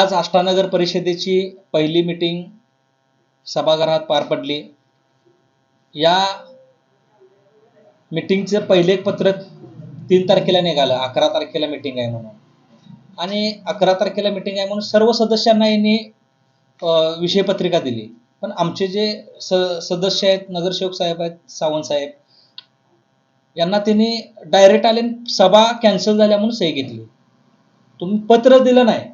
आज अष्टानगर परिषदेची पहिली मीटिंग सभागृहात पार पडली। या मीटिंगचं पहिले पत्रक 3 तारखेला निघालं, 11 तारखेला मीटिंग आहे म्हणून, आणि 11 तारखेला मीटिंग आहे म्हणून सर्व सदस्यांना यांनी विषय पत्रिका दिली। पण आमचे जे सदस्य आहेत, नगरसेवक साहेब आहेत, सावंत साहेब, यांना त्यांनी डायरेक्ट आले, सभा कॅन्सल झाल्या म्हणून सही घेतली। तुम्ही पत्र दिलं नाही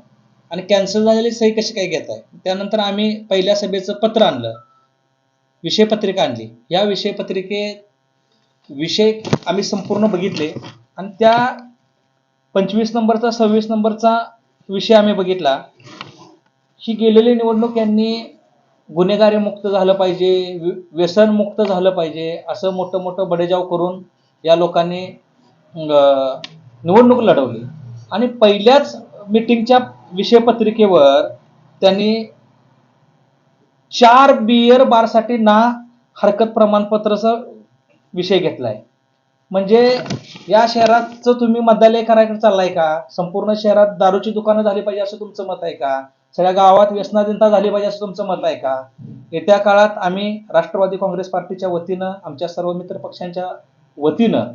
आणि कॅन्सल झालेली सही कशी काय घेताय? त्यानंतर आम्ही पहिल्या सभेचं पत्र आणलं, विषय पत्रिका आणली। या विषय पत्रिकेत विषय आम्ही संपूर्ण बघितले आणि त्या 25 नंबरचा 26 नंबरचा विषय आम्ही बघितला। ही गेलेली निवडणूक यांनी गुन्हेगारी मुक्त झालं पाहिजे, व्यसन मुक्त झालं पाहिजे, असं मोठं मोठं बडेजाव करून या लोकांनी निवडणूक लढवली। आणि पहिल्याच मीटिंगच्या विषय पत्रिकेवर त्यांनी 4 बियर बारसाठी ना हरकत प्रमाणपत्राचा विषय घेतलाय। म्हणजे या शहराचं तुम्ही मद्यालय करायला चाललाय का? संपूर्ण शहरात दारूची दुकानं झाली पाहिजे असं तुमचं मत आहे का? सगळ्या गावात व्यसनाधीनता झाली पाहिजे असं तुमचं मत आहे का? येत्या काळात आम्ही राष्ट्रवादी काँग्रेस पार्टीच्या वतीनं, आमच्या सर्व मित्र पक्षांच्या वतीनं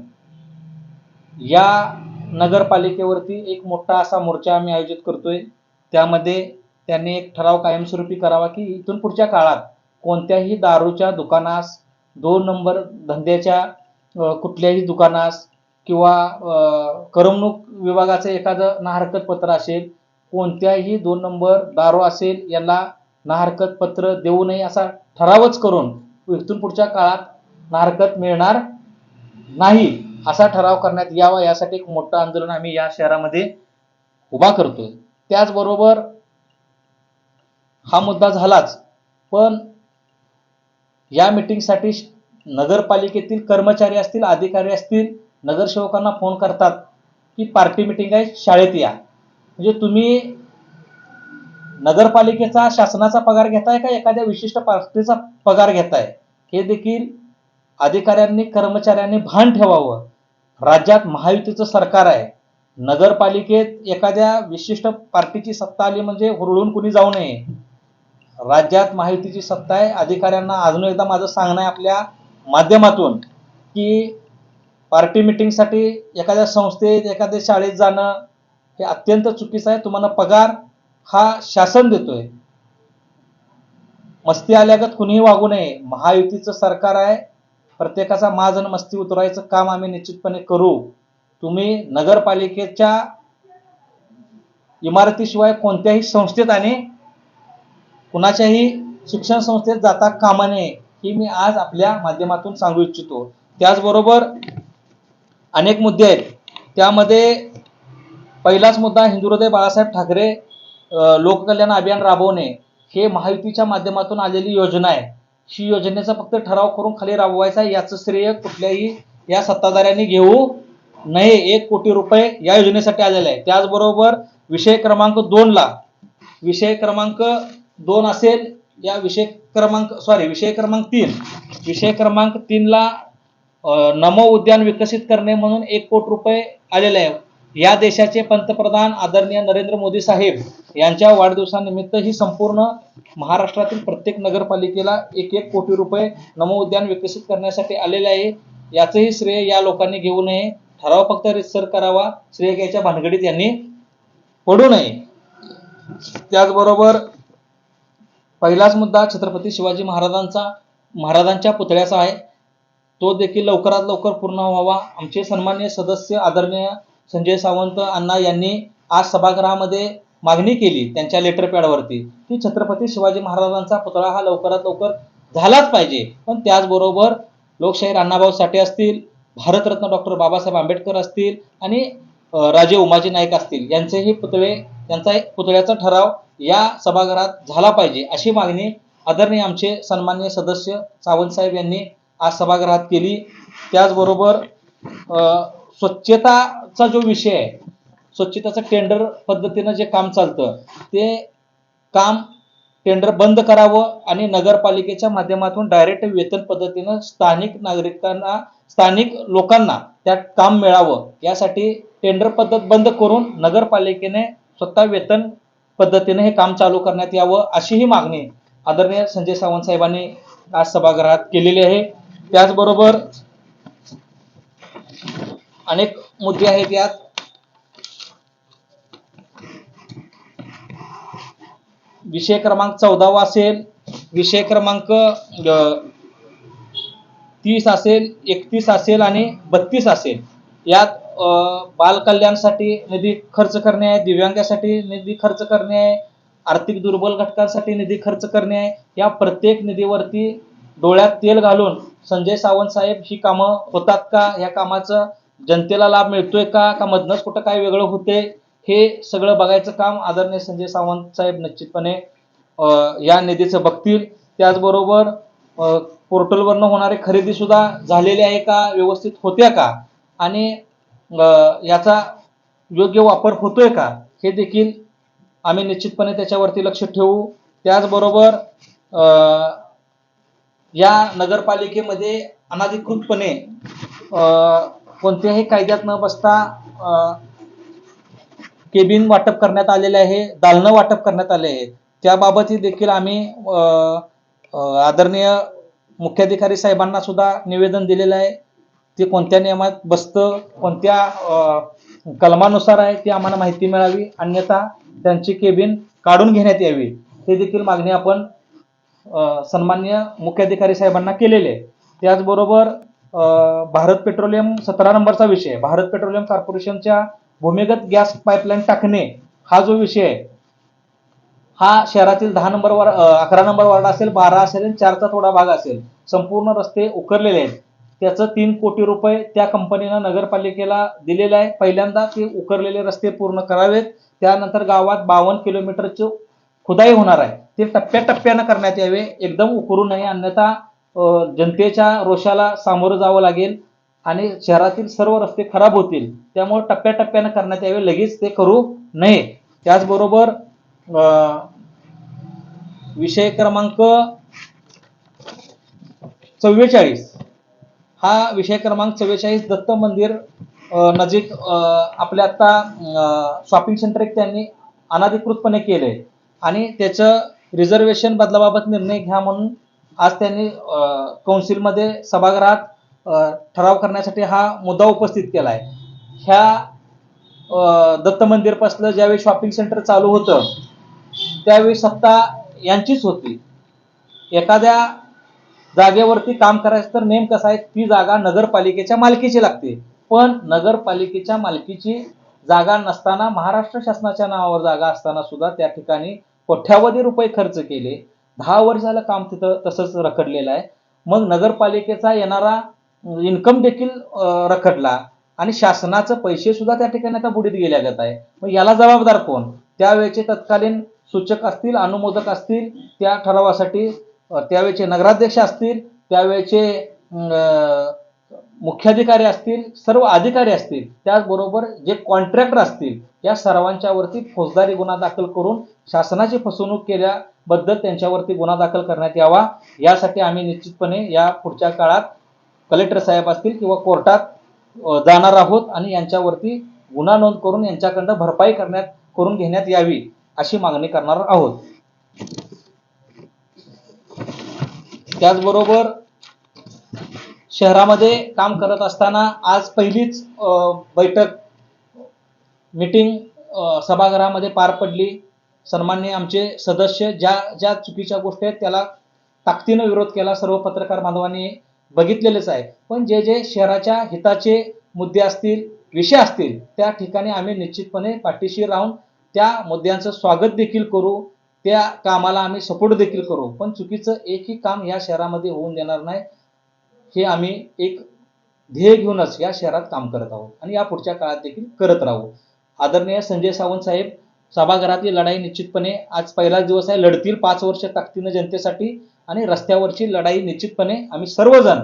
या नगरपालिकेवरती एक मोठा असा मोर्चा आम्ही आयोजित करतोय। त्यामध्ये त्यांनी एक ठराव कायमस्वरूपी करावा की इथून पुढच्या काळात कोणत्याही दारूच्या दुकानास, 2 नंबर धंद्याच्या कुठल्याही दुकानास किंवा करमणूक विभागाचं एखादं ना हरकत पत्र असेल, कोणत्याही 2 नंबर दारू असेल, याला ना हरकत पत्र देऊ नये असा ठरावच करून इथून पुढच्या काळात ना हरकत मिळणार नाही असा ठराव करण्यात यावा, यासाठी एक मोठं आंदोलन आम्ही या शहरामध्ये उभा करतोय। त्याचबरोबर हा मुद्दा झालाच, पण या मीटिंगसाठी नगरपालिकेतील कर्मचारी असतील, अधिकारी असतील, नगरसेवकांना फोन करतात की पार्टी मीटिंग आहे, शाळेत या। म्हणजे तुम्ही नगरपालिकेचा, शासनाचा पगार घेताय का एखाद्या विशिष्ट पार्टीचा पगार घेताय? हे देखील अधिकाऱ्यांनी, कर्मचाऱ्यांनी भान ठेवावं। राज्यात महायुतीचं सरकार आहे। नगरपालिकेत एखाद्या विशिष्ट पार्टीची सत्ता आली म्हणजे हुरळून कुणी जाऊ नये। राज्यात महायुतीची सत्ता आहे। अधिकाऱ्यांना अजून एकदा माझं सांगणं आहे आपल्या माध्यमातून की पार्टी मीटिंगसाठी एखाद्या संस्थेत, एखाद्या शाळेत जाणं हे अत्यंत चुकीचं आहे। तुम्हाला पगार हा शासन देतोय। मस्ती आल्यागत कुणीही वागू नये। महायुतीचं सरकार आहे। प्रत्येकाचा माज आणि मस्ती उतरायचं काम आम्ही निश्चितपणे करू। तुम्ही नगरपालिकेच्या इमारतीशिवाय कोणत्याही संस्थेत आणि कुणाच्याही शिक्षण संस्थेत जाता कामा नये, ही मी आज आपल्या माध्यमातून सांगू इच्छितो। त्याचबरोबर अनेक मुद्दे आहेत। त्यामध्ये पहिलाच मुद्दा हिंदुहृदय बाळासाहेब ठाकरे लोककल्याण अभियान राबवणे, हे महायुतीच्या माध्यमातून आलेली योजना आहे। ही योजनेचा फक्त ठराव करून खाली राबवायचा, याचं श्रेय कुठल्याही या सत्ताधाऱ्यांनी घेऊ नये। 1 कोटी रुपये या योजनेसाठी आलेले आहे। त्याचबरोबर विषय क्रमांक 2 ला, विषय क्रमांक 2 असेल, या विषय क्रमांक 3, विषय क्रमांक 3 ला नमो उद्यान विकसित करणे म्हणून 1 कोटी रुपये आलेले आहे। या देशाचे पंतप्रधान आदरणीय नरेंद्र मोदी साहेब यांच्या वाढदिवसानिमित्त ही संपूर्ण महाराष्ट्रातील प्रत्येक नगरपालिकेला 1 कोटी रुपये नमो उद्यान विकसित करण्यासाठी आलेले आहे। याचंही श्रेय या लोकांनी घेऊ नये। ठराव फक्त रितसर करावा, श्रेय घ्यायच्या भानगडीत यांनी पडू नये। त्याचबरोबर पहिलाच मुद्दा छत्रपती शिवाजी महाराजांच्या पुतळ्याचा आहे। तो देखील लवकरात लवकर पूर्ण व्हावा। आमचे सन्माननीय सदस्य आदरणीय संजय सावंत अण्णा यांनी आज सभागृहामध्ये मागणी केली त्यांच्या लेटर पॅडवरती की छत्रपती शिवाजी महाराजांचा पुतळा हा लवकरात लवकर झालाच पाहिजे। पण त्याचबरोबर लोकशाहीर अण्णाभाऊ साठे असतील, भारतरत्न डॉक्टर बाबासाहेब आंबेडकर असतील आणि राजे उमाजी नाईक असतील, यांचेही त्यांचा पुतळ्याचा ठराव या सभागृहात झाला पाहिजे, अशी मागणी आदरणीय आमचे सन्माननीय सदस्य सावंत साहेब यांनी आज सभागृहात केली। त्याचबरोबर स्वच्छताचा जो विषय आहे, स्वच्छताचं टेंडर पद्धतीनं जे काम चालतं, ते काम टेंडर बंद करावं आणि नगरपालिकेच्या माध्यमातून डायरेक्ट वेतन पद्धतीनं स्थानिक लोकांना त्यात काम मिळावं, यासाठी टेंडर पद्धत बंद करून नगरपालिकेने स्वतः वेतन पद्धतीने हे काम चालू करण्यात यावं अशी ही मागणी आदरणीय संजय सावंत साहेबांनी आज सभागृहात केलेली आहे. त्याचबरोबर अनेक मुद्दे आहेत यात. विषय क्रमांक 14 असेल, विषय क्रमांक 30 असेल, 31 असेल आणि 32 असेल. यात बाल कल्याणासाठी निधी खर्च करणे आहे, दिव्यांगासाठी निधी खर्च करणे आहे, आर्थिक दुर्बल घटकांसाठी निधी खर्च करणे आहे. या प्रत्येक निधीवरती डोळ्यात तेल घालून संजय सावंत साहेब ही कामं होतात का, या कामाचा जनतेला लाभ मिळतोय का मधनच कुठं काय वेगळं होते, हे सगळं बघायचं काम आदरणीय संजय सावंत साहेब निश्चितपणे या निधीचं बघतील. त्याचबरोबर पोर्टलवरनं होणारी खरेदी सुद्धा झालेली आहे का, व्यवस्थित होत्या का आणि याचा योग्य वापर होतोय का, हे देखील आम्ही निश्चितपणे त्याच्यावरती लक्ष ठेवू. त्याचबरोबर या नगरपालिकेमध्ये अनधिकृतपणे कोणत्याही कायद्यात न बसता केबिन वाटप करण्यात आलेले आहे, दालनं वाटप करण्यात आले आहे. त्याबाबतही देखील आम्ही आदरणीय मुख्याधिकारी साहेबांना सुद्धा निवेदन दिलेलं आहे. ते कोणत्या नियमात बसतं, कोणत्या कलमानुसार आहे ती आम्हाला माहिती मिळावी, अन्यथा त्यांची केबिन काढून घेण्यात यावी, हे देखील मागणी आपण सन्माननीय मुख्याधिकारी साहेबांना केलेली आहे. त्याचबरोबर भारत पेट्रोलियम 17 नंबरचा विषय, भारत पेट्रोलियम कॉर्पोरेशनच्या भूमिगत गॅस पाईपलाईन टाकणे हा जो विषय आहे, हा शहरातील 10 नंबर 11 नंबर वार्ड असेल, 12 असेल आणि 4चा थोडा भाग असेल, संपूर्ण रस्ते उकरलेले आहेत. त्याचं 3 कोटी रुपये त्या कंपनीनं नगरपालिकेला दिलेलं आहे. पहिल्यांदा ते उकरलेले रस्ते पूर्ण करावेत, त्यानंतर गावात 52 किलोमीटरची खुदाई होणार आहे, ते टप्प्याटप्प्यानं करण्यात यावे, एकदम उकरू नये, अन्यथा जनतेच्या रोषाला सामोरं जावं लागेल आणि शहरातील सर्व रस्ते खराब होतील. त्यामुळे टप्प्याटप्प्यानं करण्यात यावे, लगेच ते करू नये. त्याचबरोबर विषय क्रमांक 44 हा विषय क्रमांक 44 दत्त मंदिर नजीक आपल्या आता शॉपिंग सेंटर एक त्यांनी अनधिकृतपणे केलंय आणि त्याचं रिझर्वेशन बदलाबाबत निर्णय घ्या म्हणून आज त्यांनी कौन्सिलमध्ये सभागृहात ठराव करण्यासाठी हा मुद्दा उपस्थित केला आहे. ह्या दत्त मंदिर पासलं ज्यावेळी शॉपिंग सेंटर चालू होतं त्यावेळी सत्ता यांचीच होती. एखाद्या जागेवरती काम करायचं तर नेम कसं आहे, ती जागा नगरपालिकेच्या मालकीची लागते, पण नगरपालिकेच्या मालकीची जागा नसताना, महाराष्ट्र शासनाच्या नावावर जागा असताना सुद्धा त्या ठिकाणी कोट्यावधी रुपये खर्च केले. 10 वर्षाला काम तिथं तसंच रखडलेलं आहे. मग नगरपालिकेचा येणारा इन्कम देखील रखडला आणि शासनाचे पैसे सुद्धा त्या ठिकाणी आता बुडीत गेल्यागत आहे. मग याला जबाबदार कोण? त्यावेळेचे तत्कालीन सूचक असतील, अनुमोदक असतील, त्या ठरावासाठी त्यावेळेचे नगराध्यक्ष असतील, त्यावेळेचे मुख्याधिकारी असतील, सर्व अधिकारी असतील, त्याचबरोबर जे कॉन्ट्रॅक्टर असतील, या सर्वांच्यावरती फौजदारी गुन्हा दाखल करून शासनाची फसवणूक केल्याबद्दल त्यांच्यावरती गुन्हा दाखल करण्यात यावा. यासाठी आम्ही निश्चितपणे या पुढच्या काळात कलेक्टर साहेब असतील किंवा कोर्टात जाणार आहोत आणि यांच्यावरती गुन्हा नोंद करून यांच्याकडनं भरपाई करून घेण्यात यावी अशी मागणी करणार आहोत. त्याचबरोबर शहरामध्ये काम करत असताना आज पहिलीच बैठक मीटिंग सभागृहामध्ये पार पडली. सन्माननीय आमचे सदस्य ज्या चुकीच्या गोष्टी आहेत त्याला ताकदीनं विरोध केला, सर्व पत्रकार बांधवांनी बघितलेलेच आहे. पण जे शहराच्या हिताचे मुद्दे असतील, विषय असतील, त्या ठिकाणी आम्ही निश्चितपणे पाठीशी राहून त्या मुद्द्यांचं स्वागत देखील करू, त्या कामाला आम्ही सपोर्ट देखील करू. पण चुकीचं एकही काम या शहरामध्ये होऊन देणार नाही, हे आम्ही एक ध्येय घेऊनच या शहरात काम करत आहोत आणि या पुढच्या काळात देखील करत राहू. आदरणीय संजय सावंत साहेब सभागृहातली लढाई निश्चितपणे आज पहिलाच दिवस आहे, लढतील 5 वर्ष ताकदीनं जनतेसाठी आणि रस्त्यावरची लढाई निश्चितपणे आम्ही सर्वजण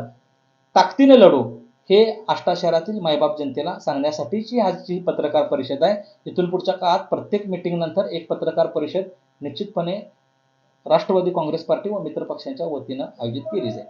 ताकदीने लढू, हे आष्टा शहरातील मायबाप जनतेला सांगण्यासाठीची आजची पत्रकार परिषद आहे. इथून पुढच्या काळात प्रत्येक मीटिंग नंतर एक पत्रकार परिषद निश्चितपणे राष्ट्रवादी काँग्रेस पार्टी व मित्र पक्षांच्या वतीनं आयोजित केली जाईल.